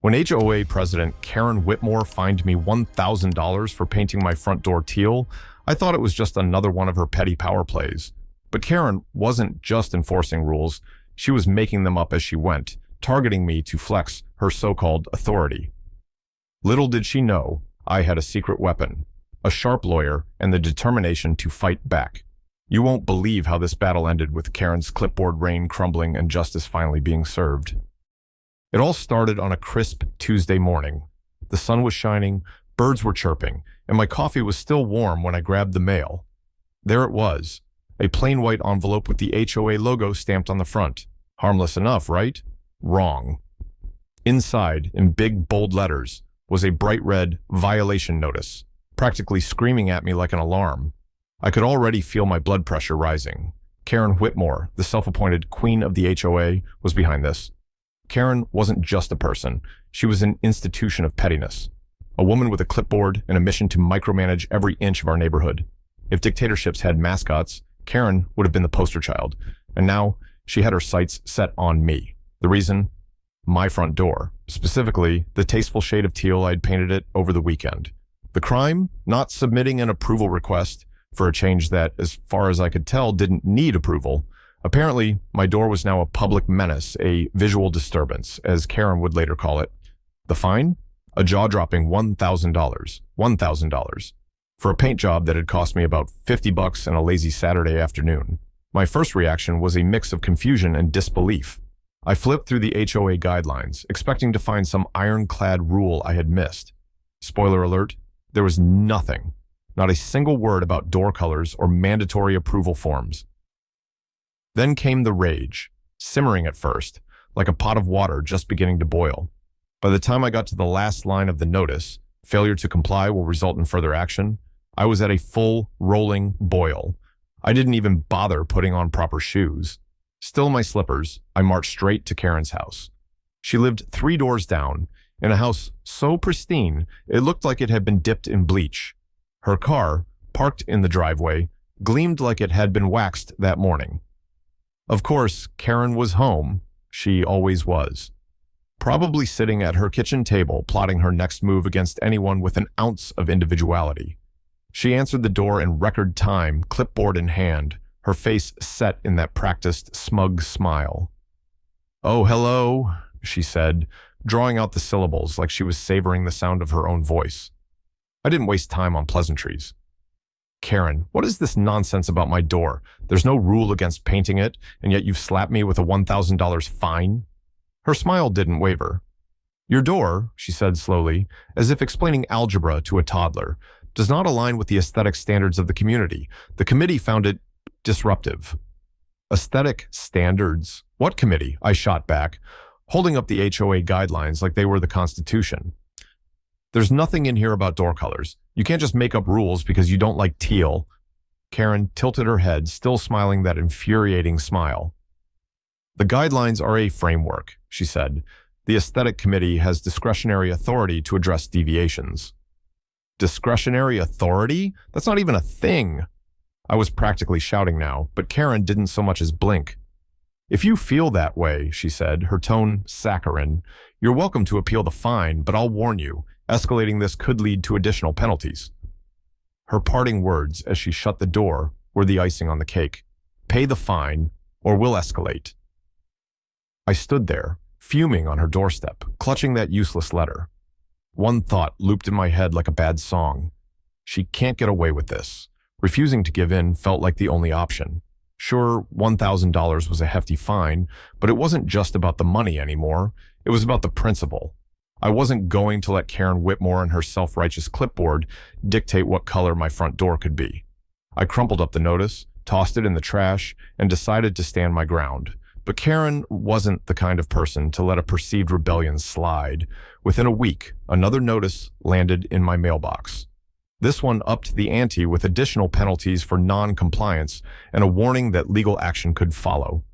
When HOA president Karen Whitmore fined me $1,000 for painting my front door teal, I thought it was just another one of her petty power plays. But Karen wasn't just enforcing rules, she was making them up as she went, targeting me to flex her so-called authority. Little did she know, I had a secret weapon, a sharp lawyer, and the determination to fight back. You won't believe how this battle ended with Karen's clipboard reign crumbling and justice finally being served. It all started on a crisp Tuesday morning. The sun was shining, birds were chirping, and my coffee was still warm when I grabbed the mail. There it was, a plain white envelope with the HOA logo stamped on the front. Harmless enough, right? Wrong. Inside, in big, bold letters, was a bright red violation notice, practically screaming at me like an alarm. I could already feel my blood pressure rising. Karen Whitmore, the self-appointed queen of the HOA, was behind this. Karen wasn't just a person. She was an institution of pettiness. A woman with a clipboard and a mission to micromanage every inch of our neighborhood. If dictatorships had mascots, Karen would have been the poster child. And now, she had her sights set on me. The reason? My front door. Specifically, the tasteful shade of teal I'd painted it over the weekend. The crime? Not submitting an approval request for a change that, as far as I could tell, didn't need approval. Apparently, my door was now a public menace, a visual disturbance, as Karen would later call it. The fine? A jaw-dropping $1,000. $1,000. For a paint job that had cost me about $50 on a lazy Saturday afternoon. My first reaction was a mix of confusion and disbelief. I flipped through the HOA guidelines, expecting to find some ironclad rule I had missed. Spoiler alert, there was nothing. Not a single word about door colors or mandatory approval forms. Then came the rage, simmering at first, like a pot of water just beginning to boil. By the time I got to the last line of the notice, failure to comply will result in further action, I was at a full, rolling boil. I didn't even bother putting on proper shoes. Still in my slippers, I marched straight to Karen's house. She lived 3 doors down, in a house so pristine it looked like it had been dipped in bleach. Her car, parked in the driveway, gleamed like it had been waxed that morning. Of course, Karen was home. She always was. Probably sitting at her kitchen table, plotting her next move against anyone with an ounce of individuality. She answered the door in record time, clipboard in hand, her face set in that practiced, smug smile. "Oh, hello," she said, drawing out the syllables like she was savoring the sound of her own voice. I didn't waste time on pleasantries. "Karen, what is this nonsense about my door? There's no rule against painting it, and yet you've slapped me with a $1,000 fine?" Her smile didn't waver. "Your door," she said slowly, as if explaining algebra to a toddler, "does not align with the aesthetic standards of the community. The committee found it disruptive." "Aesthetic standards? What committee?" I shot back, holding up the HOA guidelines like they were the Constitution. "There's nothing in here about door colors. You can't just make up rules because you don't like teal." Karen tilted her head, still smiling that infuriating smile. "The guidelines are a framework," she said. "The aesthetic committee has discretionary authority to address deviations." Discretionary authority? That's not even a thing. I was practically shouting now, but Karen didn't so much as blink. "If you feel that way," she said, her tone saccharine, "you're welcome to appeal the fine, but I'll warn you, escalating this could lead to additional penalties." Her parting words as she shut the door were the icing on the cake. "Pay the fine, or we'll escalate." I stood there, fuming on her doorstep, clutching that useless letter. One thought looped in my head like a bad song. She can't get away with this. Refusing to give in felt like the only option. Sure, $1,000 was a hefty fine, but it wasn't just about the money anymore. It was about the principle. I wasn't going to let Karen Whitmore and her self-righteous clipboard dictate what color my front door could be. I crumpled up the notice, tossed it in the trash, and decided to stand my ground. But Karen wasn't the kind of person to let a perceived rebellion slide. Within a week, another notice landed in my mailbox. This one upped the ante with additional penalties for non-compliance and a warning that legal action could follow.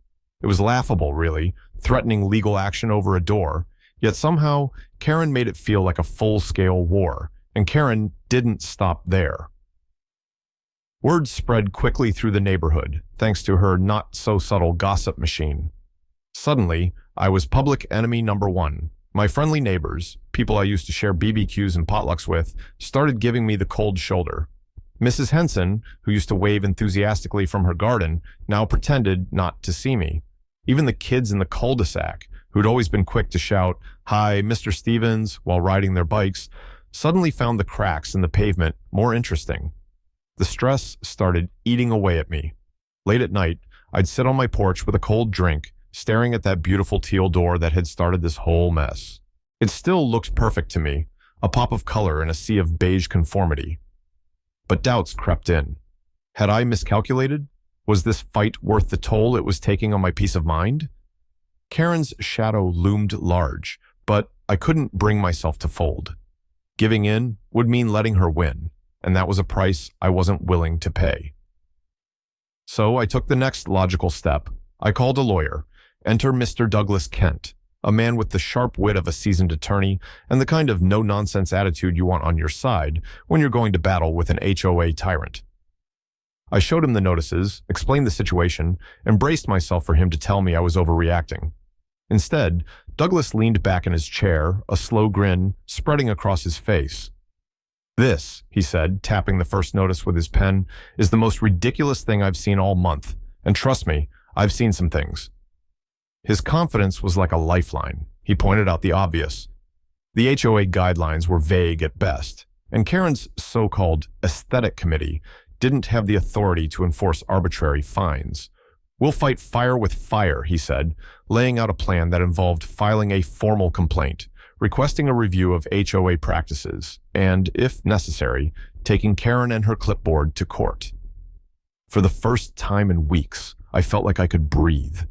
It was laughable, really, threatening legal action over a door. Yet somehow, Karen made it feel like a full-scale war, and Karen didn't stop there. Word spread quickly through the neighborhood, thanks to her not-so-subtle gossip machine. Suddenly, I was public enemy number 1. My friendly neighbors, people I used to share BBQs and potlucks with, started giving me the cold shoulder. Mrs. Henson, who used to wave enthusiastically from her garden, now pretended not to see me. Even the kids in the cul-de-sac, who'd always been quick to shout, "Hi, Mr. Stevens," while riding their bikes, suddenly found the cracks in the pavement more interesting. The stress started eating away at me. Late at night, I'd sit on my porch with a cold drink, staring at that beautiful teal door that had started this whole mess. It still looked perfect to me, a pop of color in a sea of beige conformity. But doubts crept in. Had I miscalculated? Was this fight worth the toll it was taking on my peace of mind? Karen's shadow loomed large, but I couldn't bring myself to fold. Giving in would mean letting her win, and that was a price I wasn't willing to pay. So I took the next logical step. I called a lawyer. Enter Mr. Douglas Kent, a man with the sharp wit of a seasoned attorney and the kind of no-nonsense attitude you want on your side when you're going to battle with an HOA tyrant. I showed him the notices, explained the situation, and braced myself for him to tell me I was overreacting. Instead, Douglas leaned back in his chair, a slow grin spreading across his face. "This," he said, tapping the first notice with his pen, "is the most ridiculous thing I've seen all month, and trust me, I've seen some things." His confidence was like a lifeline. He pointed out the obvious. The HOA guidelines were vague at best, and Karen's so-called aesthetic committee didn't have the authority to enforce arbitrary fines. "We'll fight fire with fire," he said, laying out a plan that involved filing a formal complaint, requesting a review of HOA practices, and, if necessary, taking Karen and her clipboard to court. For the first time in weeks, I felt like I could breathe.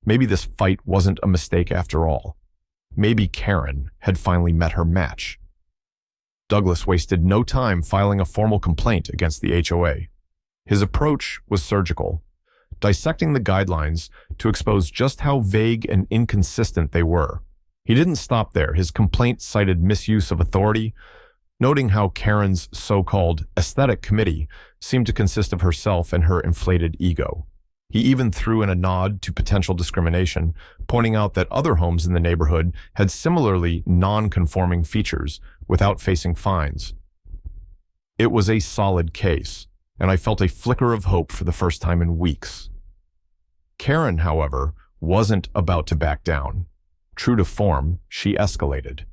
Maybe this fight wasn't a mistake after all. Maybe Karen had finally met her match. Douglas wasted no time filing a formal complaint against the HOA. His approach was surgical, dissecting the guidelines to expose just how vague and inconsistent they were. He didn't stop there. His complaint cited misuse of authority, noting how Karen's so-called aesthetic committee seemed to consist of herself and her inflated ego. He even threw in a nod to potential discrimination, pointing out that other homes in the neighborhood had similarly non-conforming features without facing fines. It was a solid case, and I felt a flicker of hope for the first time in weeks. Karen, however, wasn't about to back down. True to form, she escalated.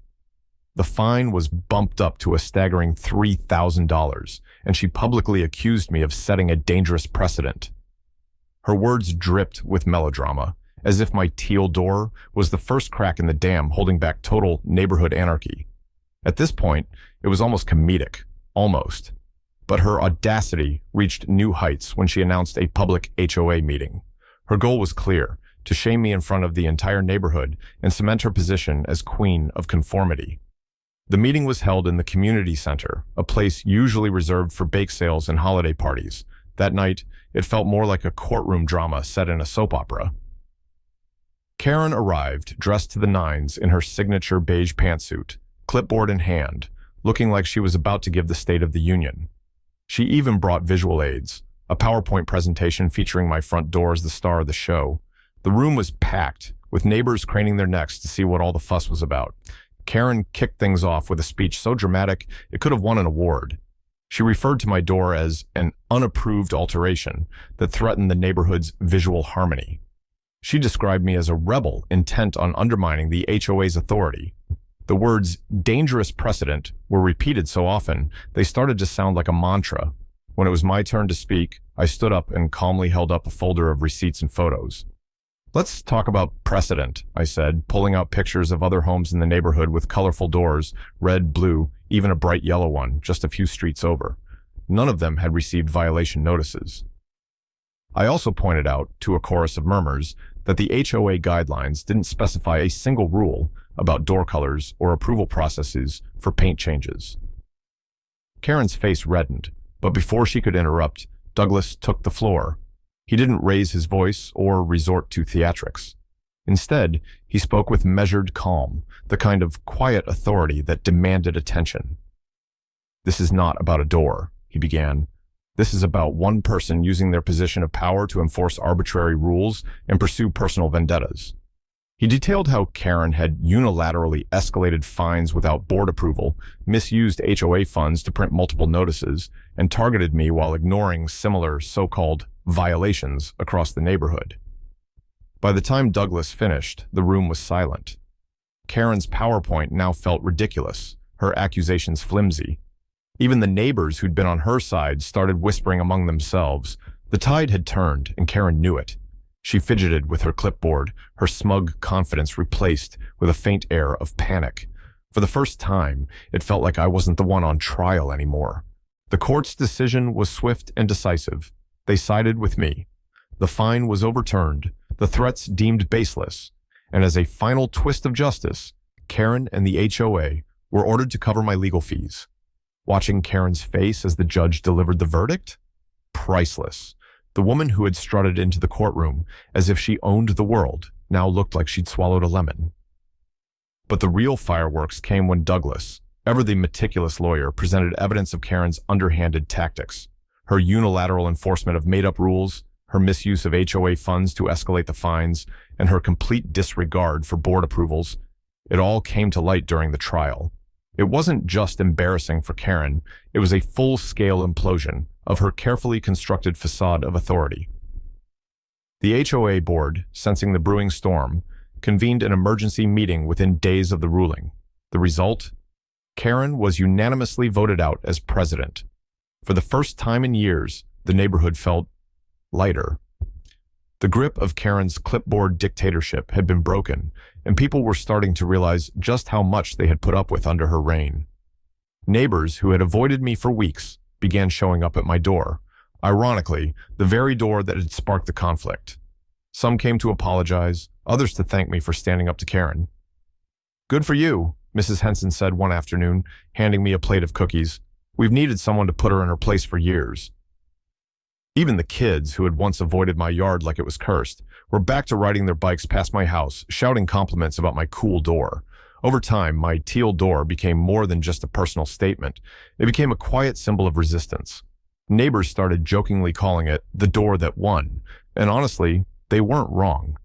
The fine was bumped up to a staggering $3,000, and she publicly accused me of setting a dangerous precedent. Her words dripped with melodrama, as if my teal door was the first crack in the dam holding back total neighborhood anarchy. At this point, it was almost comedic, almost. But her audacity reached new heights when she announced a public HOA meeting. Her goal was clear: to shame me in front of the entire neighborhood and cement her position as queen of conformity. The meeting was held in the community center, a place usually reserved for bake sales and holiday parties. That night, it felt more like a courtroom drama set in a soap opera. Karen arrived, dressed to the nines in her signature beige pantsuit, clipboard in hand, looking like she was about to give the State of the Union. She even brought visual aids, a PowerPoint presentation featuring my front door as the star of the show. The room was packed, with neighbors craning their necks to see what all the fuss was about. Karen kicked things off with a speech so dramatic it could have won an award. She referred to my door as an unapproved alteration that threatened the neighborhood's visual harmony. She described me as a rebel intent on undermining the HOA's authority. The words "dangerous precedent" were repeated so often, they started to sound like a mantra. When it was my turn to speak, I stood up and calmly held up a folder of receipts and photos. "Let's talk about precedent," I said, pulling out pictures of other homes in the neighborhood with colorful doors, red, blue, even a bright yellow one, just a few streets over. None of them had received violation notices. I also pointed out, to a chorus of murmurs, that the HOA guidelines didn't specify a single rule about door colors or approval processes for paint changes. Karen's face reddened, but before she could interrupt, Douglas took the floor. He didn't raise his voice or resort to theatrics. Instead, he spoke with measured calm, the kind of quiet authority that demanded attention. "This is not about a door," he began. "This is about one person using their position of power to enforce arbitrary rules and pursue personal vendettas. He detailed how Karen had unilaterally escalated fines without board approval, misused HOA funds to print multiple notices, and targeted me while ignoring similar so-called violations across the neighborhood. By the time Douglas finished, the room was silent. Karen's PowerPoint now felt ridiculous, her accusations flimsy. Even the neighbors who'd been on her side started whispering among themselves. The tide had turned, and Karen knew it. She fidgeted with her clipboard, her smug confidence replaced with a faint air of panic. For the first time, it felt like I wasn't the one on trial anymore. The court's decision was swift and decisive. They sided with me. The fine was overturned, the threats deemed baseless, and as a final twist of justice, Karen and the HOA were ordered to cover my legal fees. Watching Karen's face as the judge delivered the verdict? Priceless. The woman who had strutted into the courtroom as if she owned the world now looked like she'd swallowed a lemon. But the real fireworks came when Douglas, ever the meticulous lawyer, presented evidence of Karen's underhanded tactics, her unilateral enforcement of made-up rules, her misuse of HOA funds to escalate the fines, and her complete disregard for board approvals. It all came to light during the trial. It wasn't just embarrassing for Karen, it was a full-scale implosion of her carefully constructed facade of authority. The HOA board, sensing the brewing storm, convened an emergency meeting within days of the ruling. The result? Karen was unanimously voted out as president. For the first time in years, the neighborhood felt lighter. The grip of Karen's clipboard dictatorship had been broken, and people were starting to realize just how much they had put up with under her reign. Neighbors who had avoided me for weeks began showing up at my door. Ironically, the very door that had sparked the conflict. Some came to apologize, others to thank me for standing up to Karen. "Good for you," Mrs. Henson said one afternoon, handing me a plate of cookies. "We've needed someone to put her in her place for years." Even the kids, who had once avoided my yard like it was cursed, were back to riding their bikes past my house, shouting compliments about my cool door. Over time, my teal door became more than just a personal statement. It became a quiet symbol of resistance. Neighbors started jokingly calling it the door that won, and honestly, they weren't wrong.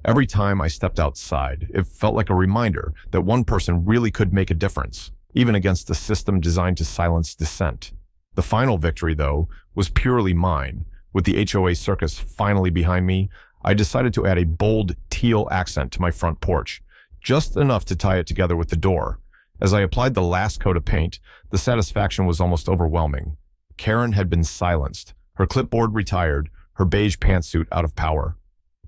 Every time I stepped outside, it felt like a reminder that one person really could make a difference, even against a system designed to silence dissent. The final victory, though, was purely mine. With the HOA circus finally behind me, I decided to add a bold teal accent to my front porch, just enough to tie it together with the door. As I applied the last coat of paint, the satisfaction was almost overwhelming. Karen had been silenced, her clipboard retired, her beige pantsuit out of power.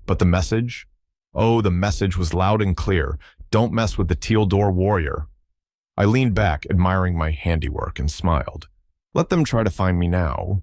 But the message? Oh, the message was loud and clear. Don't mess with the teal door warrior. I leaned back, admiring my handiwork, and smiled. Let them try to find me now.